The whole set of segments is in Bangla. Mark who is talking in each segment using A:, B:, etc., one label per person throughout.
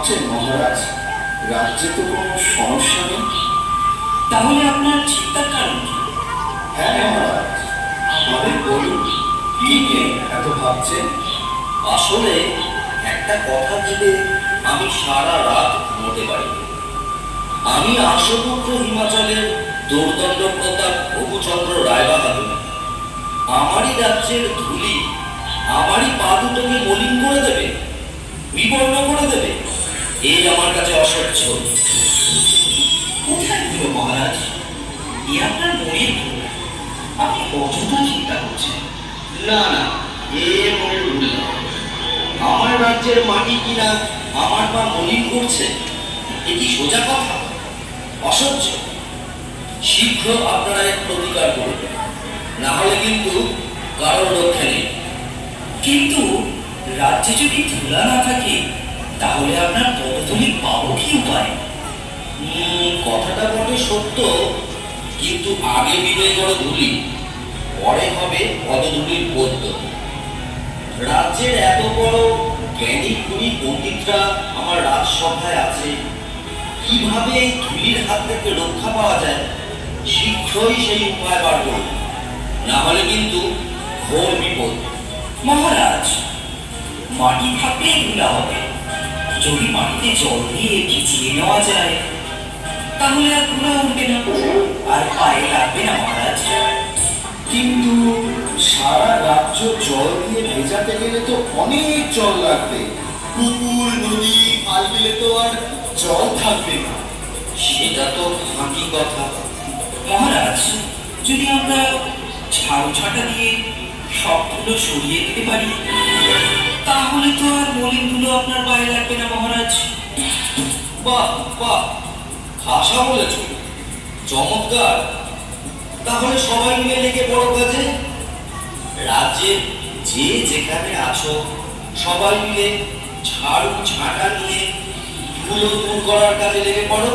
A: ভাবছেন মহারাজ? রাজ্যে তো কোনো সমস্যা নেই।
B: তাহলে আপনার চিন্তার কারণ কি?
A: হ্যাঁ মহারাজ, আমাদের বলুন, কি নিয়ে এত ভাবছেন?
C: আসলে একটা কথা ভেবে আমি সারা রাত ঘুমোতে পারিনি। আমি আশুপুত্র হিমাচলের দোর্দণ্ড প্রতাপ ভবুচন্দ্র রায়বাহাদুর আমারই রাজ্যের ধুলি আমারই পা দুটোকে মলিন করে দেবে, বিবর্ণ করে দেবে। এই আমার কাছে অসহ্য।
B: কোথায় গেল মহারাজ? এ আপনার মনের ভুল। আপনি অযথা চিন্তা করছেন।
C: না না, এ মনের ভুল না। আমার রাজ্যের মাটি কিনা আমার পা মলিন করছে, এ কি সোজা কথা? অসহ্য। শীঘ্র আপনারা এর প্রতিকার করবেন, না হলে কিন্তু কারোর রক্ষা নেই।
B: কিন্তু রাজ্যে যদি ধুলা না থাকে তাহলে আপনার পদধূলি পাবো কি উপায়?
C: কথাটা বটে সত্য, কিন্তু আগে বিনয় করে ধুলি, পরে হবে পদধূলির পদ্য। রাজ্যের এত বড় জ্ঞানী গুণী পণ্ডিতরা আমার রাজসভায় আছে, কিভাবে এই ধুলির হাত থেকে রক্ষা পাওয়া যায় শীঘ্রই সেই উপায় বার করুন, না হলে কিন্তু ঘোর বিপদ।
B: মহারাজ, মাটি থাকলেই ধুলা হবে। যদি মাটিতে জল দিয়ে ভিজিয়ে নেওয়া যায় তাহলে আর ধুলা উঠবে না, আর পায়ে লাগবে না মহারাজ।
A: কিন্তু সারা রাজ্য জল দিয়ে ভেজাতে গেলে তো অনেক জল লাগবে। পুকুর, নদী, খাল বিলে তো আর জল থাকবে না।
C: সেটা তো ফাঁকি কথা।
B: মহারাজ, যদি আমরা ঝাড়ু ছাটা দিয়ে সব ধুলো সরিয়ে দিতে পারি তাহলে তো আর মলিন ধুলো আপনার পায়ে লাগবে না মহারাজ।
C: বাহ বাহ, খাসা বলেছ, চমৎকার। তাহলে সবাই মিলে লেগে বড় কাজে। রাজ্যে যে যেখানে আছো সবাই মিলে ঝাড়ু ঝাঁটা নিয়ে ধুলো দূর করার কাজে লেগে পড়ো।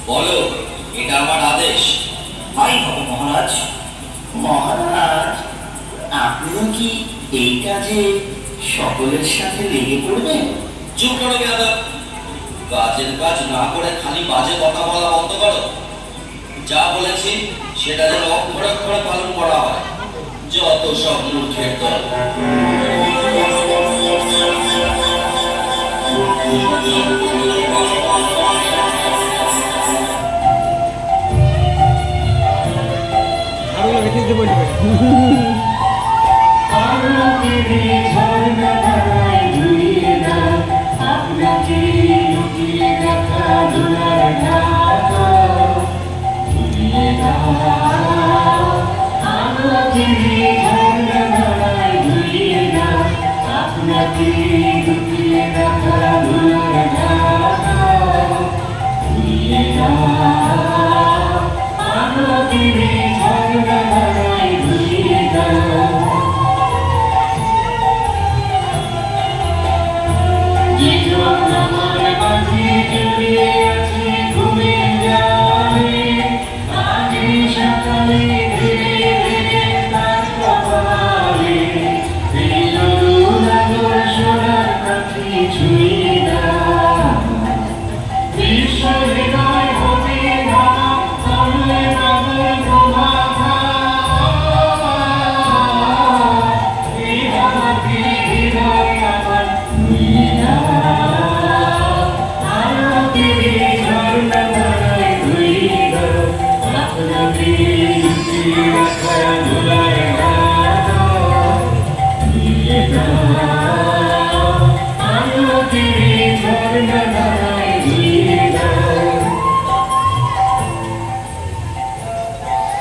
C: বলো, এটা আমার আদেশ।
B: তাই হবে মহারাজ।
A: মহারাজ, আপনিও কি এই কাজে সকলের সাথে লেগে পড়বেন?
C: চুপ করো বেয়াদব। কাজের কাজ না করে খালি বাজে কথা বলা বন্ধ করো। যা বলেছি সেটা যেন অক্ষরে অক্ষরে পালন করা হয়। যত সব মূর্খের দল।
D: আরো লাগে দিতে বলবে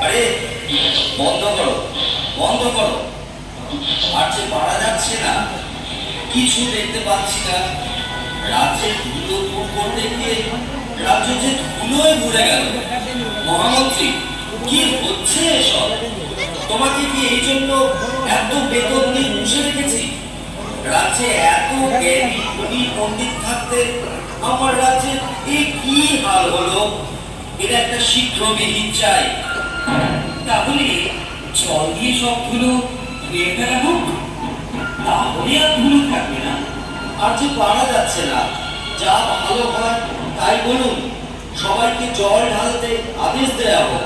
C: আরে বন্ধ করো, বন্ধ করো। আর যে পারা যাচ্ছে না, কিছু দেখতে পাচ্ছি না। রাজ্যের ধুলো দূর করতে গিয়ে রাজ্য যে ধুলোয় ভরে গেল। মহামন্ত্রী, কি হচ্ছে এসব? তোমাকে কি এই জন্য এত বেতন দিয়ে বসে রেখেছি? রাজ্যে এত জ্ঞানী গুণী পণ্ডিত থাকতে আমার রাজ্যের এই কি হাল হলো? এটা একটা শীঘ্র বিহিত চাই।
B: তাহলে জল দিয়ে সব ধুলো ধুয়ে ফেলা হোক, তাহলে আর ধুলো থাকবে না।
C: আর যে পারা যাচ্ছে না, যা ভালো হয় তাই বলুন, সবাইকে জল ঢালতে আদেশ দেওয়া হোক।